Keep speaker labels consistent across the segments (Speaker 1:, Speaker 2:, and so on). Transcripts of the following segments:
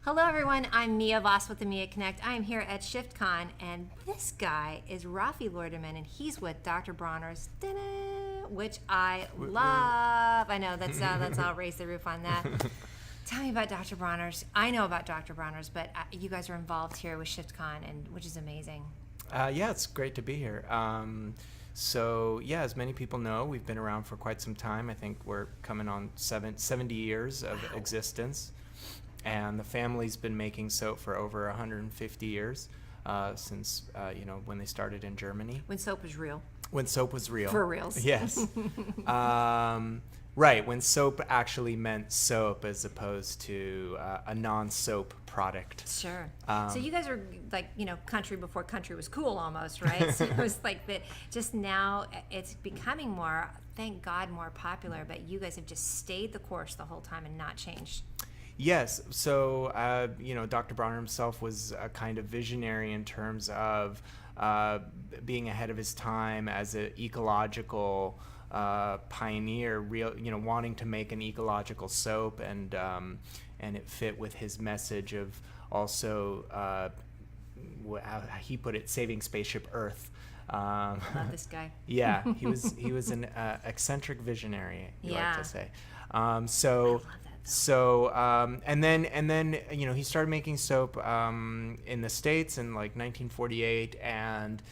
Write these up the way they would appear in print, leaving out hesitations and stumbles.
Speaker 1: Hello everyone, I'm Mia Voss with the Mia Connect. I am here at ShiftCon, and this guy is Rafi Loiederman, and he's with Dr. Bronners, which I love. I know, I'll raise the roof on that. Tell me about Dr. Bronners. I know about Dr. Bronners, but you guys are involved here with ShiftCon, which is amazing.
Speaker 2: Yeah, it's great to be here. As many people know, we've been around for quite some time. I think we're coming on 70 years of existence. And the family's been making soap for over 150 years since, when they started in Germany.
Speaker 1: When soap was real.
Speaker 2: When soap was real.
Speaker 1: For reals.
Speaker 2: Yes. Right, when soap actually meant soap as opposed to a non-soap product.
Speaker 1: Sure. So you guys are like, country before country was cool almost, right? So it was like that. Just now it's becoming more, thank God, more popular, but you guys have just stayed the course the whole time and not changed.
Speaker 2: Yes. So, Dr. Bronner himself was a kind of visionary in terms of being ahead of his time as an ecological pioneer, wanting to make an ecological soap, and it fit with his message of also, how he put it, saving spaceship Earth.
Speaker 1: Love this guy.
Speaker 2: Yeah, he was an eccentric visionary, you like to say.
Speaker 1: I love that.
Speaker 2: And then he started making soap in the States in like 1948, and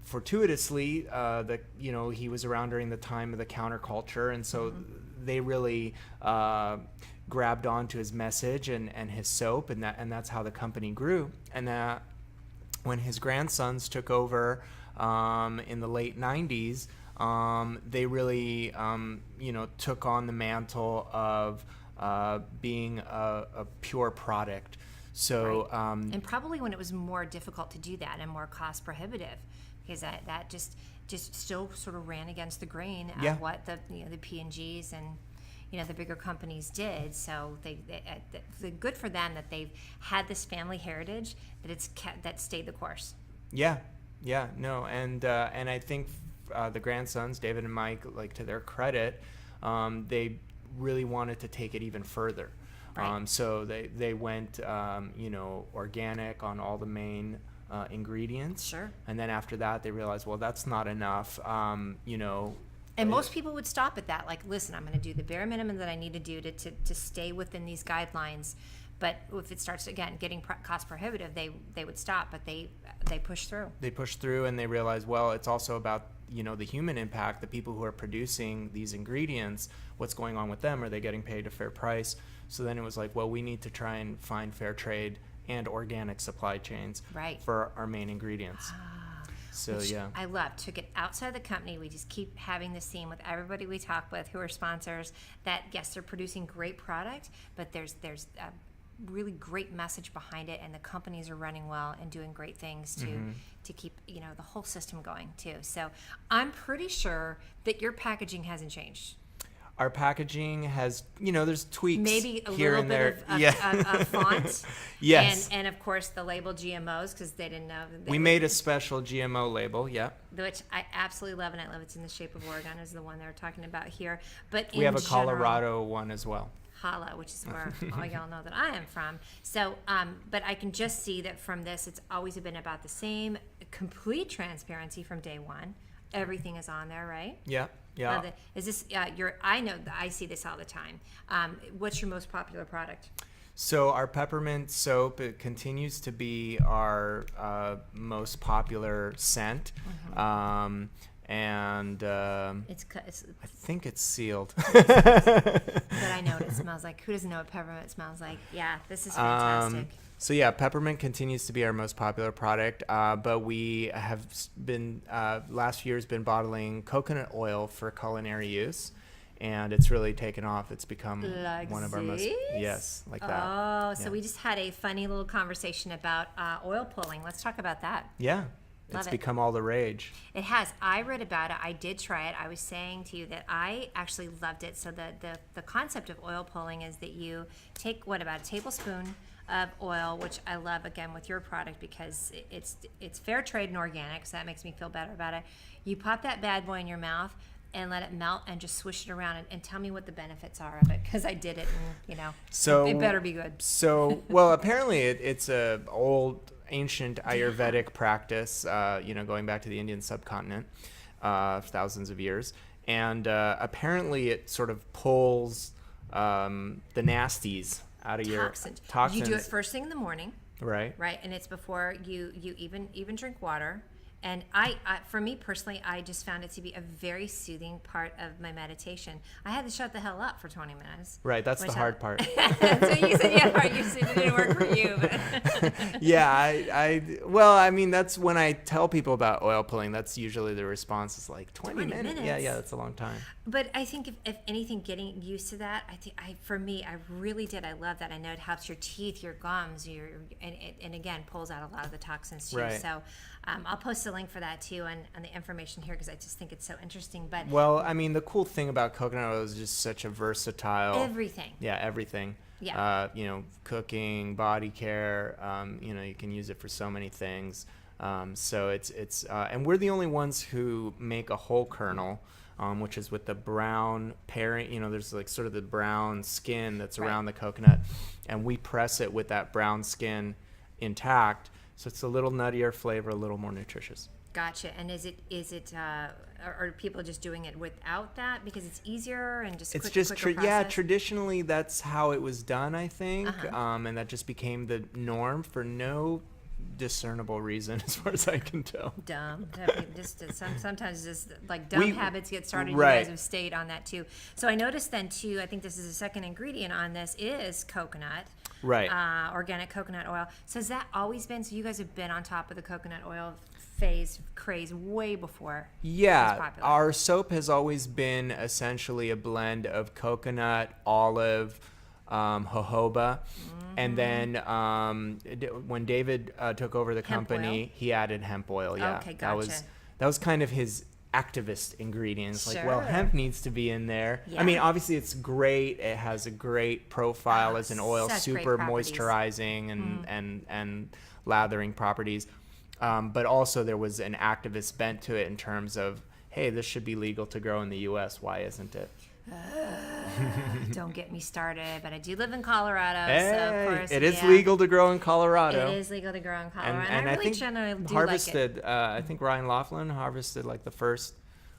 Speaker 2: fortuitously he was around during the time of the counterculture, and so they really grabbed onto his message and his soap, and that's how the company grew. And that when his grandsons took over in the late 90s, they really, took on the mantle of being a pure product. So,
Speaker 1: right. And probably when it was more difficult to do that and more cost prohibitive, because that just still sort of ran against the grain of what the P&Gs and the bigger companies did. So they good for them that they've had this family heritage that stayed the course.
Speaker 2: And I think. The grandsons, David and Mike, like, to their credit, they really wanted to take it even further.
Speaker 1: Right.
Speaker 2: So they went, organic on all the main ingredients.
Speaker 1: Sure.
Speaker 2: And then after that, they realized, well, that's not enough.
Speaker 1: And most people would stop at that. Like, listen, I'm going to do the bare minimum that I need to do to stay within these guidelines. But if it starts, again, getting cost prohibitive, they would stop. But they push through. They push through,
Speaker 2: and they realize, well, it's also about the human impact, the people who are producing these ingredients, what's going on with them? Are they getting paid a fair price? So then it was like, well, we need to try and find fair trade and organic supply chains for our main ingredients. Which
Speaker 1: I love. Took it outside the company. We just keep having this theme with everybody we talk with who are sponsors that, yes, they're producing great product, but there's a really great message behind it, and the companies are running well and doing great things to keep the whole system going too. So I'm pretty sure that your packaging hasn't changed.
Speaker 2: Our packaging has, there's tweaks,
Speaker 1: maybe a
Speaker 2: here
Speaker 1: little
Speaker 2: and
Speaker 1: bit
Speaker 2: there.
Speaker 1: of font.
Speaker 2: Yes.
Speaker 1: And of course the label GMOs, because they didn't know.
Speaker 2: We made a special GMO label,
Speaker 1: which I absolutely love, and I love it's in the shape of Oregon, is the one they were talking about here. But
Speaker 2: we have a Colorado one as well.
Speaker 1: Hala, which is where all y'all know that I am from. So, but I can just see that from this, it's always been about the same, complete transparency from day one. Everything is on there, right?
Speaker 2: Yeah.
Speaker 1: Is this I know that I see this all the time. What's your most popular product?
Speaker 2: So our peppermint soap, it continues to be our most popular scent. And I think it's sealed.
Speaker 1: But I know what it smells like. Who doesn't know what peppermint smells like? Yeah, this is fantastic.
Speaker 2: Peppermint continues to be our most popular product, but we have been last few years been bottling coconut oil for culinary use, and it's really taken off. It's become one of our most like that.
Speaker 1: Oh, so we just had a funny little conversation about oil pulling. Let's talk about that.
Speaker 2: Yeah. It's become all the rage.
Speaker 1: It has. I read about it. I did try it. I was saying to you that I actually loved it. So the concept of oil pulling is that you take, about a tablespoon of oil, which I love, again, with your product because it's fair trade and organic, so that makes me feel better about it. You pop that bad boy in your mouth, and let it melt and just swish it around and tell me what the benefits are of it, because I did it and, you know,
Speaker 2: So
Speaker 1: it better be good.
Speaker 2: So, well, apparently it's a old ancient Ayurvedic practice, you know, going back to the Indian subcontinent, thousands of years. And apparently it sort of pulls the nasties out of your toxins.
Speaker 1: You do it first thing in the morning,
Speaker 2: Right.
Speaker 1: right? And it's before you even drink water. And for me personally, I just found it to be a very soothing part of my meditation. I had to shut the hell up for 20 minutes.
Speaker 2: Right, that's the hard part.
Speaker 1: So you said, yeah, you said it didn't work for you. But
Speaker 2: Yeah, well, I mean, that's when I tell people about oil pulling, that's usually the response is like 20 minutes. Yeah, that's a long time.
Speaker 1: But I think if anything, getting used to that, for me, I really did. I love that. I know it helps your teeth, your gums, and again, pulls out a lot of the toxins too.
Speaker 2: Right.
Speaker 1: So I'll post a link for that too on the information here, because I just think it's so interesting. But
Speaker 2: Well, I mean, the cool thing about coconut oil is just such a versatile.
Speaker 1: everything.
Speaker 2: Yeah, everything.
Speaker 1: Yeah.
Speaker 2: You know, cooking, body care. You know, you can use it for so many things. So it's and we're the only ones who make a whole kernel, which is with the brown parent. You know, there's like sort of the brown skin that's around the coconut, and we press it with that brown skin intact. So it's a little nuttier flavor, a little more nutritious.
Speaker 1: Gotcha. And is it are people just doing it without that because it's easier and just
Speaker 2: It's
Speaker 1: quick,
Speaker 2: just
Speaker 1: quicker process?
Speaker 2: traditionally that's how it was done, I think,
Speaker 1: Uh-huh.
Speaker 2: and that just became the norm for no discernible reason, as far as I can tell.
Speaker 1: Dumb. Sometimes just like dumb habits get started.
Speaker 2: Right.
Speaker 1: You guys have stayed on that too. So I noticed then too, I think this is the second ingredient on this is coconut.
Speaker 2: Right.
Speaker 1: Organic coconut oil. So has that always been, so you guys have been on top of the coconut oil craze way before it was
Speaker 2: Yeah,
Speaker 1: popular?
Speaker 2: our soap has always been essentially a blend of coconut, olive, jojoba, and then when David took over the
Speaker 1: Hemp
Speaker 2: company,
Speaker 1: oil?
Speaker 2: he added hemp oil. Yeah,
Speaker 1: Okay,
Speaker 2: that was kind of his activist ingredients. Like, well,
Speaker 1: Sure.
Speaker 2: hemp needs to be in there. I mean,
Speaker 1: Yeah.
Speaker 2: obviously it's great. It has a great profile as an oil,
Speaker 1: such great
Speaker 2: super
Speaker 1: properties.
Speaker 2: moisturizing and lathering properties. But also there was an activist bent to it in terms of, hey, this should be legal to grow in the U.S. Why isn't it?
Speaker 1: Don't get me started, but I do live in Colorado,
Speaker 2: Hey,
Speaker 1: so of course
Speaker 2: it is legal to grow in Colorado.
Speaker 1: It is legal to grow in Colorado, and
Speaker 2: I
Speaker 1: I really
Speaker 2: think
Speaker 1: generally do
Speaker 2: harvested.
Speaker 1: like it.
Speaker 2: I think Ryan Laughlin harvested like the first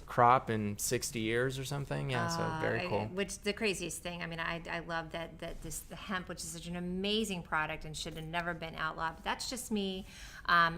Speaker 2: crop in 60 years or something. Yeah, so very cool.
Speaker 1: Which the craziest thing, I mean, I love that the hemp, which is such an amazing product and should have never been outlawed, but that's just me,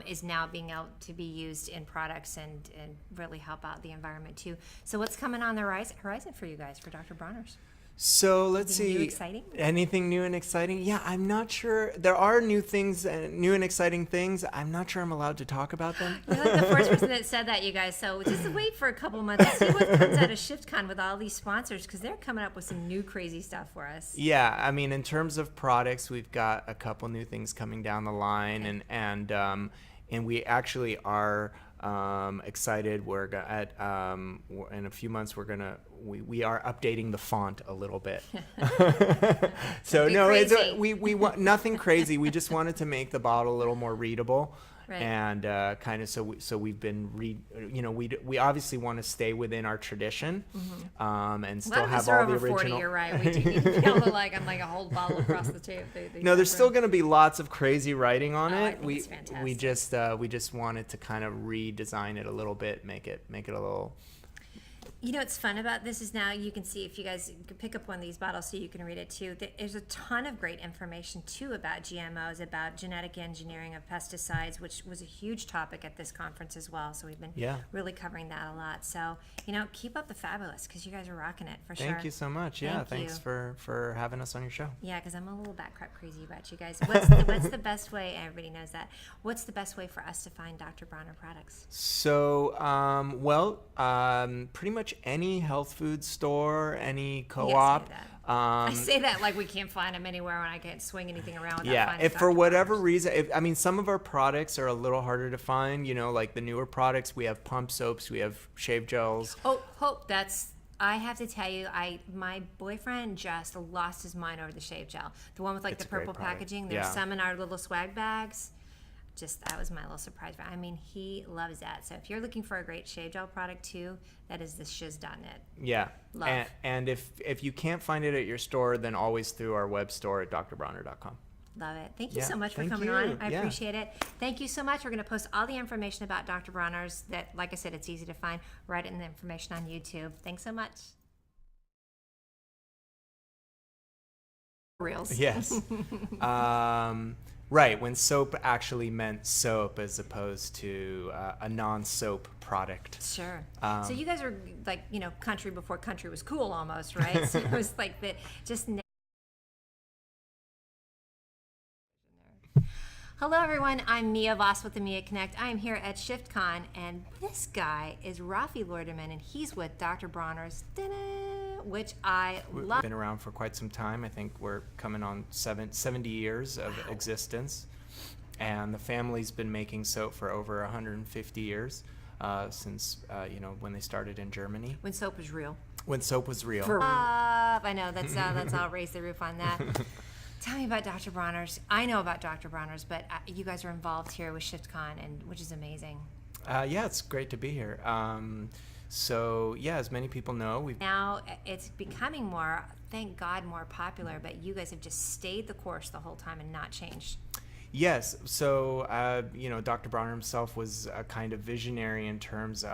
Speaker 1: is now being able to be used in products and really help out the environment too. So what's coming on the horizon for you guys, for Dr. Bronners?
Speaker 2: So let's
Speaker 1: Anything
Speaker 2: see.
Speaker 1: new, exciting?
Speaker 2: Anything new and exciting? Yeah, I'm not sure. There are new things, new and exciting things. I'm not sure I'm allowed to talk about them.
Speaker 1: You're like the first person that said that, you guys. So just wait for a couple months to see what comes out of ShiftCon with all these sponsors, because they're coming up with some new crazy stuff for us.
Speaker 2: Yeah, I mean, in terms of products, we've got a couple new things coming down the line,
Speaker 1: Okay.
Speaker 2: and we actually are excited. We're in a few months we are updating the font a little bit. So no,
Speaker 1: crazy.
Speaker 2: we want nothing crazy. We just wanted to make the bottle a little more readable.
Speaker 1: Right.
Speaker 2: And kind of so we've been we obviously want to stay within our tradition, and still
Speaker 1: A lot of us
Speaker 2: have
Speaker 1: are
Speaker 2: all the
Speaker 1: over 40,
Speaker 2: original.
Speaker 1: you're right. We do. You can feel I'm like a whole bottle across the tape.
Speaker 2: No, there's still going to be lots of crazy writing on
Speaker 1: Oh, I
Speaker 2: it.
Speaker 1: think it's fantastic.
Speaker 2: We just wanted to kind of redesign it a little bit, make it a little.
Speaker 1: You know what's fun about this is now you can see, if you guys could pick up one of these bottles so you can read it too, there's a ton of great information too about GMOs, about genetic engineering of pesticides, which was a huge topic at this conference as well. So we've been really covering that a lot. So, keep up the fabulous, because you guys are rocking it for sure.
Speaker 2: Thank you so much. Yeah,
Speaker 1: Thank
Speaker 2: thanks
Speaker 1: you.
Speaker 2: for having us on your show.
Speaker 1: Yeah, because I'm a little backcrap crazy about you guys. What's the best way, everybody knows that, what's the best way for us to find Dr. Bronner products?
Speaker 2: So, pretty much any health food store, any co-op.
Speaker 1: You guys say that. I say that like we can't find them anywhere when I can't swing anything around without finding
Speaker 2: if for
Speaker 1: Dr.
Speaker 2: whatever
Speaker 1: Bronner's.
Speaker 2: reason, some of our products are a little harder to find. Like the newer products, we have pump soaps, we have shave gels.
Speaker 1: I have to tell you, my boyfriend just lost his mind over the shave gel. The one with like
Speaker 2: It's
Speaker 1: the
Speaker 2: a great
Speaker 1: purple
Speaker 2: product.
Speaker 1: packaging. There's
Speaker 2: Yeah.
Speaker 1: some in our little swag bags. that was my little surprise. I mean, he loves that. So if you're looking for a great shave gel product too, that is the shiz.net.
Speaker 2: Yeah.
Speaker 1: Love.
Speaker 2: And if you can't find it at your store, then always through our web store at drbronner.com.
Speaker 1: Love it. Thank you
Speaker 2: Yeah,
Speaker 1: so much for
Speaker 2: thank
Speaker 1: coming
Speaker 2: you.
Speaker 1: on. I
Speaker 2: Yeah.
Speaker 1: appreciate it. Thank you so much. We're going to post all the information about Dr. Bronners that, like I said, it's easy to find right in the information on YouTube. Thanks so much. Reels.
Speaker 2: Yes. Right, when soap actually meant soap as opposed to a non-soap product.
Speaker 1: Sure. So you guys were like, country before country was cool almost, right? So it was like that just... Hello everyone, I'm Mia Voss with the Mia Connect. I am here at ShiftCon, and this guy is Rafi Loiederman, and he's with Dr. Bronners, which I
Speaker 2: We've
Speaker 1: love.
Speaker 2: been around for quite some time. I think we're coming on 70 years of existence. And the family's been making soap for over 150 years since, when they started in Germany.
Speaker 1: When soap was real.
Speaker 2: When soap was real.
Speaker 1: I know, that's I'll raise the roof on that. Tell me about Dr. Bronners. I know about Dr. Bronners, but you guys are involved here with ShiftCon, which is amazing.
Speaker 2: Yeah, it's great to be here. So, yeah, as many people know,
Speaker 1: Now it's becoming more, thank God, more popular, but you guys have just stayed the course the whole time and not changed.
Speaker 2: Yes. So, Dr. Bronner himself was a kind of visionary in terms of